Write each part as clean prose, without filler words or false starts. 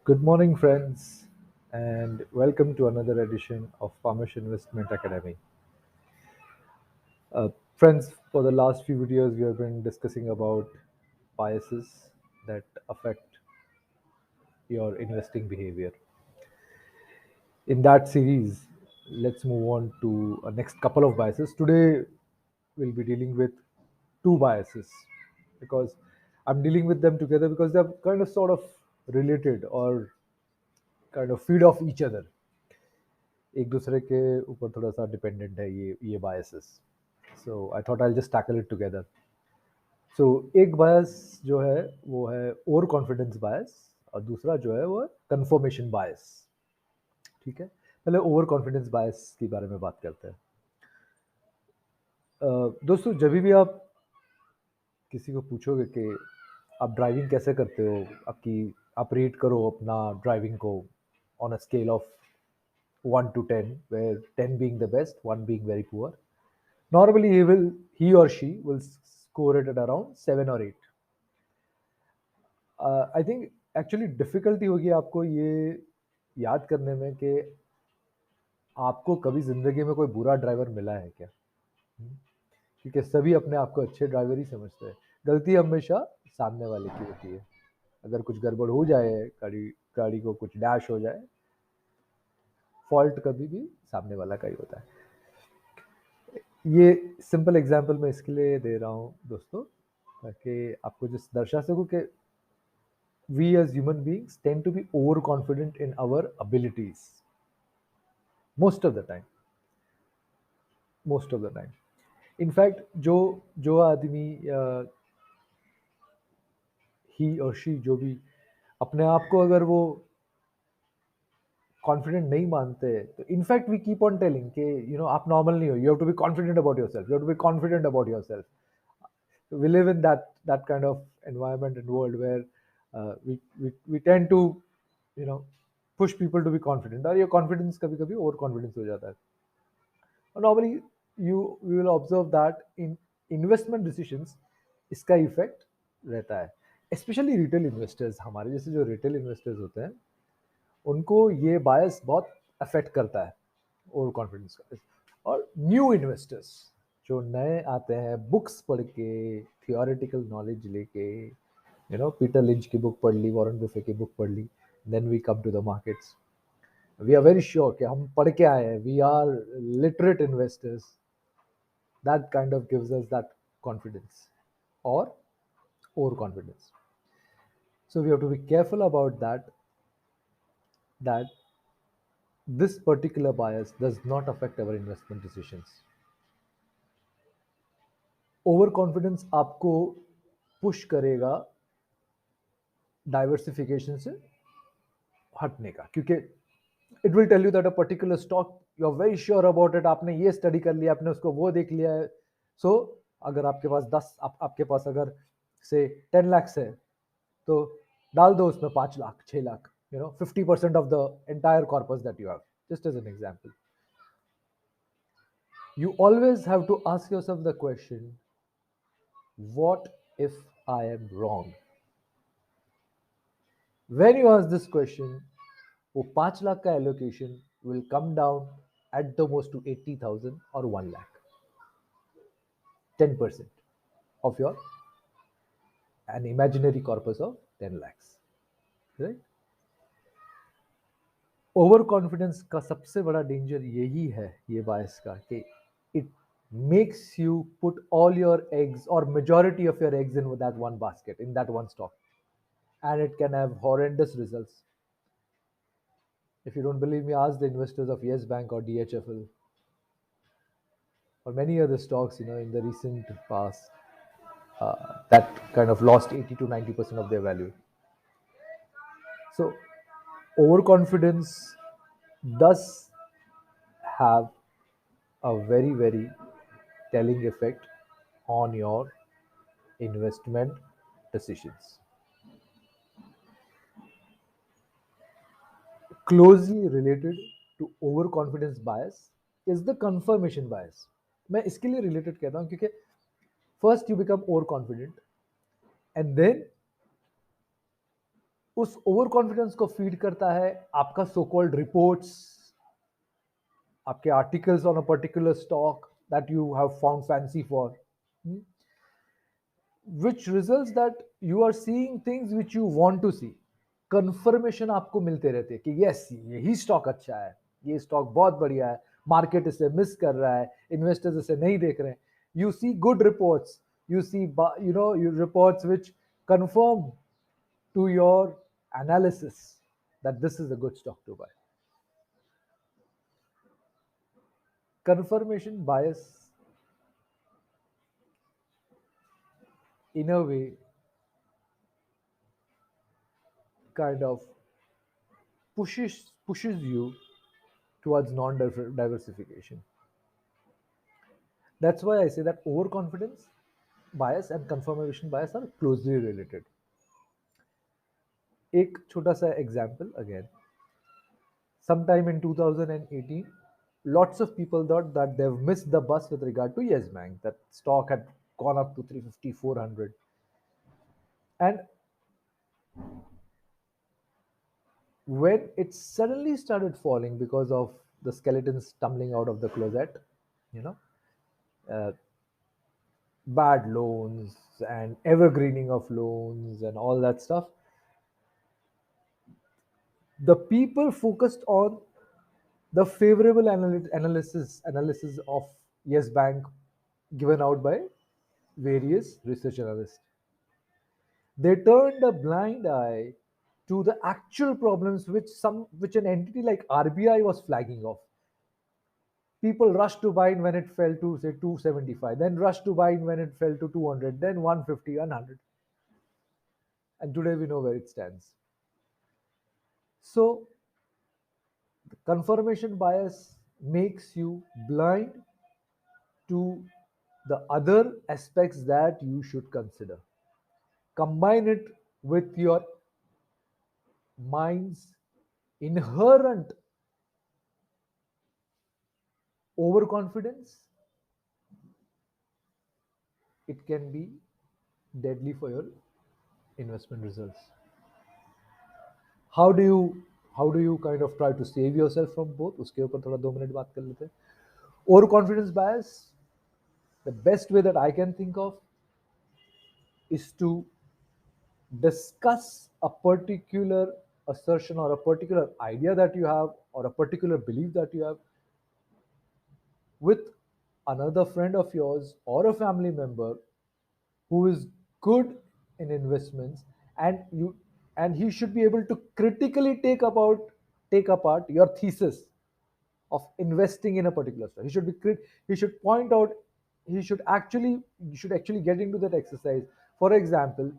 Good morning, friends, and welcome to another edition of Farmers Investment Academy. Friends, for the last few videos, we have been discussing about biases that affect your investing behavior. In that series, let's move on to a next couple of biases. Today, we'll be dealing with two biases because I'm dealing with them together because they're kind of sort of related or kind of feed off each other. एक दूसरे के ऊपर थोड़ा सा dependent है ये biases so I thought I just tackle it together so एक बायस जो है वो है ओवर कॉन्फिडेंस बायस और दूसरा जो है वो है कंफर्मेशन बायस ठीक है पहले ओवर कॉन्फिडेंस बायस के बारे में बात करते हैं दोस्तों जब भी आप किसी को पूछोगे कि आप ड्राइविंग कैसे करते हो आपकी आप रेट करो अपना ड्राइविंग को on a scale of 1 to 10 where 10 being the best 1 being very poor. Normally he or she will score it at around 7 or 8. I think actually difficulty होगी आपको ये याद करने में कि आपको कभी ज़िंदगी में कोई बुरा ड्राइवर मिला है क्या? क्योंकि सभी अपने आप को अच्छे ड्राइवर ही समझते हैं। गलती हमेशा सामने वाले की होती है। अगर कुछ गड़बड़ हो जाए, गाड़ी को कुछ डैश हो जाए, फॉल्ट कभी भी सामने वाला का ही होता है। ये सिंपल एग्जांपल मैं इसके लिए दे रहा हूँ दोस्तों ताकि आपको जिस दर्शा सकूँ कि we as human beings tend to be overconfident in our abilities most of the time most of the time in fact जो जो आदमी ही और शी जो भी अपने आप को अगर वो कॉन्फिडेंट नहीं मानते तो in fact we keep on telling कि यू नो आप नॉर्मल नहीं हो you have to be confident about yourself you have to be confident about yourself we live in that kind of environment and world where we tend to you know push people to be confident और ये confidence कभी कभी over confidence हो जाता है और normally you will observe that in investment decisions इसका effect रहता है स्पेशली रिटेल इन्वेस्टर्स हमारे जैसे जो रिटेल इन्वेस्टर्स होते हैं उनको ये बायस बहुत अफेक्ट करता है ओवर कॉन्फिडेंस का और न्यू इन्वेस्टर्स जो नए आते हैं बुक्स पढ़ के थियोरेटिकल नॉलेज लेके यू नो पीटर लिंच की बुक पढ़ ली वॉरेन बुफे की बुक पढ़ ली then we come to the markets we are very sure कि हम पढ़ के आए हैं we are literate investors that kind of gives us that confidence और overconfidence so we have to be careful about that this particular bias does not affect our investment decisions over confidence आपको push करेगा diversification से हटने का क्योंकि it will tell you that a particular stock you are very sure about it आपने ये study कर लिया आपने उसको वो देख लिया है सो अगर आपके पास 10 आपके पास अगर से 10 लाख है तो डाल दो उसमें 5 lakh 6 lakh you know 50% of the entire corpus that you have just as an example you always have to ask yourself the question what if I am wrong when you ask this question वो 5 लाख का allocation will come down at the most to 80,000 or 1 lakh 10% of your an imaginary corpus of 10 lakhs right over confidence का सबसे बड़ा danger यही है ये बायस का कि it makes you put all your eggs or majority of your eggs in that one basket in that one stock and it can have horrendous results if you don't believe me ask the investors of Yes Bank or DHFL or many other stocks you know in the recent past that kind of lost 80 to 90% of their value so overconfidence does have a very telling effect on your investment decisions. Closely related to overconfidence bias is the confirmation bias. मैं इसके लिए related कहता हूँ क्योंकि first you become overconfident and then उस over confidence को feed करता है आपका सो कॉल्ड रिपोर्ट्स, आपके articles on a particular stock that you have found fancy for, which results that you are seeing things which you want to see. Confirmation आपको मिलते रहते हैं कि यस यही स्टॉक अच्छा है, ये स्टॉक बहुत बढ़िया है, मार्केट इसे मिस कर रहा है, इन्वेस्टर्स इसे नहीं देख रहे हैं. You see good reports, you see reports which confirm to your analysis that this is a good stock to buy. Confirmation bias, in a way, kind of pushes you towards non-diversification. That's why I say that overconfidence bias and confirmation bias are closely related. एक छोटा सा example again. Sometime in 2018, lots of people thought that they've missed the bus with regard to Yes Bank. That stock had gone up to 350, 400. And when it suddenly started falling because of the skeletons tumbling out of the closet, you know, uh, bad loans and evergreening of loans and all that stuff, the people focused on the favorable analysis of Yes Bank given out by various research analysts. They turned a blind eye to the actual problems which an entity like RBI was flagging off. People rushed to buy in when it fell to say 275, then rushed to buy in when it fell to 200, then 150, 100, and today we know where it stands. So confirmation bias makes you blind to the other aspects that you should consider. Combine it with your mind's inherent overconfidence, it can be deadly for your investment results. How do you kind of try to save yourself from both? उसके ऊपर थोड़ा 2 minute बात कर लेते हैं. Overconfidence bias, the best way that I can think of is to discuss a particular assertion or a particular idea that you have or a particular belief that you have with another friend of yours or a family member who is good in investments, and he should be able to critically take apart your thesis of investing in a particular stock. He should point out, he should actually you should actually get into that exercise. For example,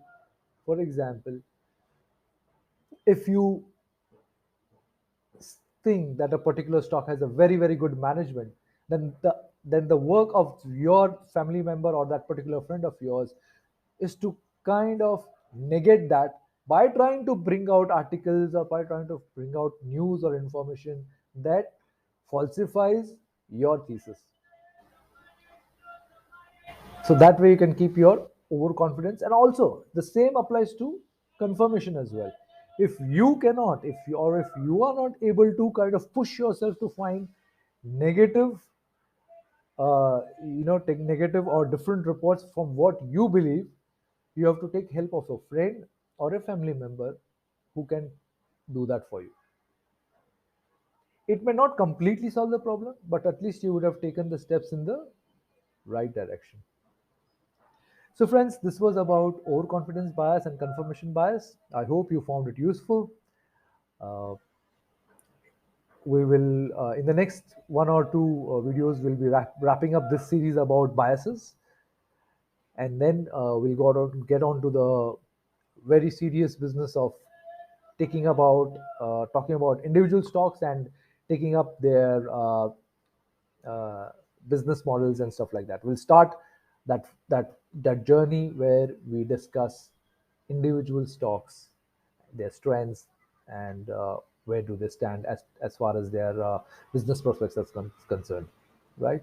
if you think that a particular stock has a very very good management, then the work of your family member or that particular friend of yours is to kind of negate that by trying to bring out articles or by trying to bring out news or information that falsifies your thesis. So that way you can keep your overconfidence, and also the same applies to confirmation as well. If you cannot, if you are not able to kind of push yourself to find negative, take negative or different reports from what you believe, you have to take help of a friend or a family member who can do that for you. It may not completely solve the problem, but at least you would have taken the steps in the right direction. So, friends, this was about overconfidence bias and confirmation bias. I hope you found it useful. Uh, we will, in the next 1 or 2 videos, we'll be wrapping up this series about biases, and then get on to the very serious business of talking about individual stocks and taking up their uh, business models and stuff like that. We'll start that journey where we discuss individual stocks, their strengths, and where do they stand as far as their business prospects are concerned, right?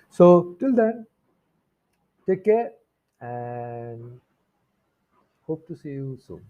So till then, take care and hope to see you soon.